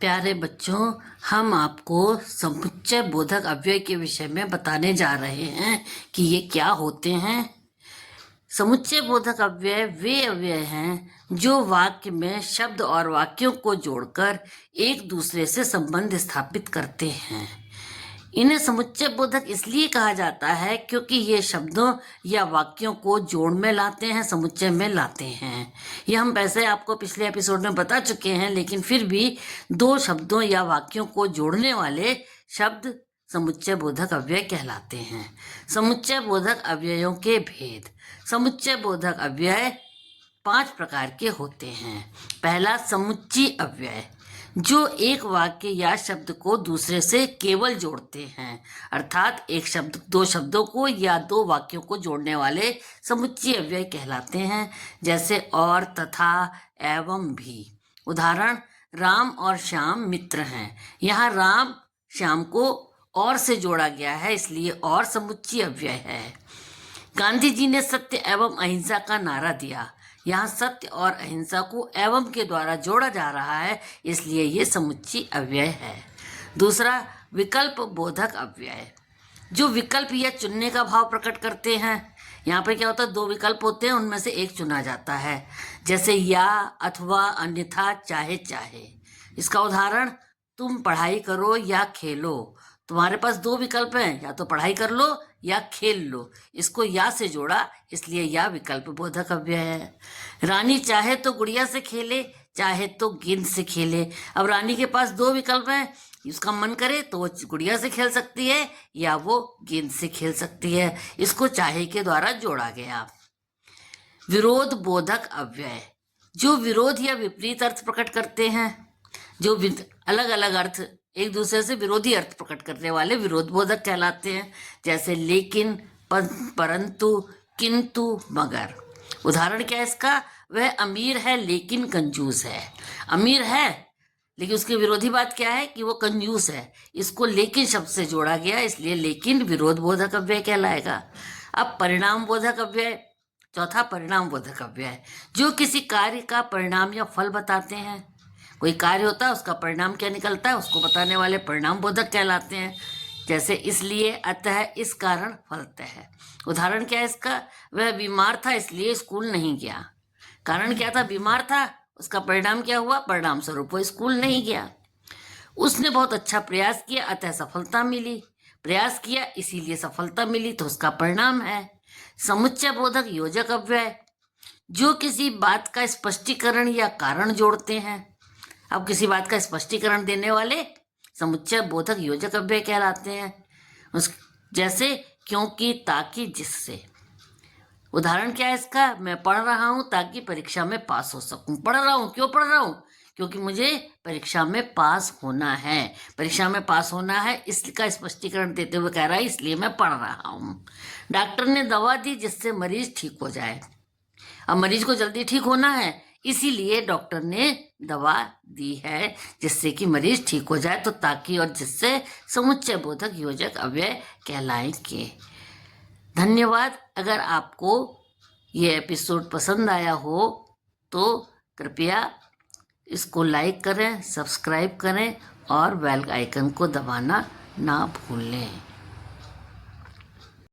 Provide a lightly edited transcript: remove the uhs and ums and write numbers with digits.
प्यारे बच्चों, हम आपको समुच्चय बोधक अव्यय के विषय में बताने जा रहे हैं कि ये क्या होते हैं। समुच्चय बोधक अव्यय वे अव्यय हैं जो वाक्य में शब्द और वाक्यों को जोड़कर एक दूसरे से संबंध स्थापित करते हैं। इन्हें समुच्चय बोधक इसलिए कहा जाता है क्योंकि ये शब्दों या वाक्यों को जोड़ में लाते हैं, समुच्चय में लाते हैं। ये हम वैसे आपको पिछले एपिसोड में बता चुके हैं, लेकिन फिर भी दो शब्दों या वाक्यों को जोड़ने वाले शब्द समुच्चय बोधक अव्यय कहलाते हैं। समुच्चय बोधक अव्ययों के भेद। समुच्चय बोधक अव्यय 5 प्रकार के होते हैं। पहला, समुच्चय अव्यय, जो एक वाक्य या शब्द को दूसरे से केवल जोड़ते हैं, अर्थात एक शब्द दो शब्दों को या दो वाक्यों को जोड़ने वाले समुच्चय अव्यय कहलाते हैं, जैसे और, तथा, एवं भी। उदाहरण, राम और श्याम मित्र हैं। यहाँ राम श्याम को और से जोड़ा गया है, इसलिए और समुच्चय अव्यय है। गांधी जी ने सत्य एवं अहिंसा का नारा दिया। यहाँ सत्य और अहिंसा को एवं के द्वारा जोड़ा जा रहा है, इसलिए ये समुच्चय अव्यय है। दूसरा, विकल्प बोधक अव्यय, जो विकल्प या चुनने का भाव प्रकट करते हैं। यहाँ पे क्या होता है, 2 विकल्प होते हैं, उनमें से एक चुना जाता है, जैसे या, अथवा, अन्यथा, चाहे चाहे। इसका उदाहरण, तुम पढ़ाई करो या खेलो। तुम्हारे पास 2 विकल्प हैं, या तो पढ़ाई कर लो या खेल लो। इसको या से जोड़ा, इसलिए या विकल्प बोधक अव्यय है। रानी चाहे तो गुड़िया से खेले, चाहे तो गेंद से खेले। अब रानी के पास 2 विकल्प हैं, उसका मन करे तो वो गुड़िया से खेल सकती है या वो गेंद से खेल सकती है। इसको चाहे के द्वारा जोड़ा गया। विरोध बोधक अव्यय, जो विरोध या विपरीत अर्थ प्रकट करते हैं, जो अलग अलग अर्थ, एक दूसरे से विरोधी अर्थ प्रकट करने वाले विरोध बोधक कहलाते हैं, जैसे लेकिन, परंतु, किंतु, मगर। उदाहरण क्या है इसका, वह अमीर है लेकिन कंजूस है। अमीर है लेकिन उसकी विरोधी बात क्या है कि वो कंजूस है। इसको लेकिन शब्द से जोड़ा गया, इसलिए लेकिन विरोध बोधक अव्यय कहलाएगा। अब परिणाम बोधक अव्यय। चौथा, परिणाम बोधक अव्यय, जो किसी कार्य का परिणाम या फल बताते हैं। कोई कार्य होता है, उसका परिणाम क्या निकलता है, उसको बताने वाले परिणाम बोधक कहलाते हैं, जैसे इसलिए, अतः, इस कारण, फलतः। उदाहरण क्या है इसका, वह बीमार था इसलिए स्कूल नहीं गया। कारण क्या था, बीमार था, उसका परिणाम क्या हुआ, परिणाम स्वरूप वो स्कूल नहीं गया। उसने बहुत अच्छा प्रयास किया, अतः सफलता मिली। प्रयास किया इसीलिए सफलता मिली, तो उसका परिणाम है। समुच्चय बोधक योजक अव्यय, जो किसी बात का स्पष्टीकरण या कारण जोड़ते हैं। अब किसी बात का स्पष्टीकरण देने वाले समुच्चय बोधक योजक अव्यय कहलाते हैं, जैसे क्योंकि, ताकि, जिससे। उदाहरण क्या है इसका, मैं पढ़ रहा हूं ताकि परीक्षा में पास हो सकूं। पढ़ रहा हूं, क्यों पढ़ रहा हूं, क्योंकि मुझे परीक्षा में पास होना है। परीक्षा में पास होना है, इसका स्पष्टीकरण देते हुए कह रहा है इसलिए मैं पढ़ रहा हूं। डॉक्टर ने दवा दी जिससे मरीज ठीक हो जाए। अब मरीज को जल्दी ठीक होना है, इसीलिए डॉक्टर ने दवा दी है जिससे कि मरीज ठीक हो जाए, तो ताकि और जिससे समुच्चय बोधक योजक अव्यय कहलाएंगे। धन्यवाद। अगर आपको ये एपिसोड पसंद आया हो तो कृपया इसको लाइक करें, सब्सक्राइब करें और बेल आइकन को दबाना ना भूलें।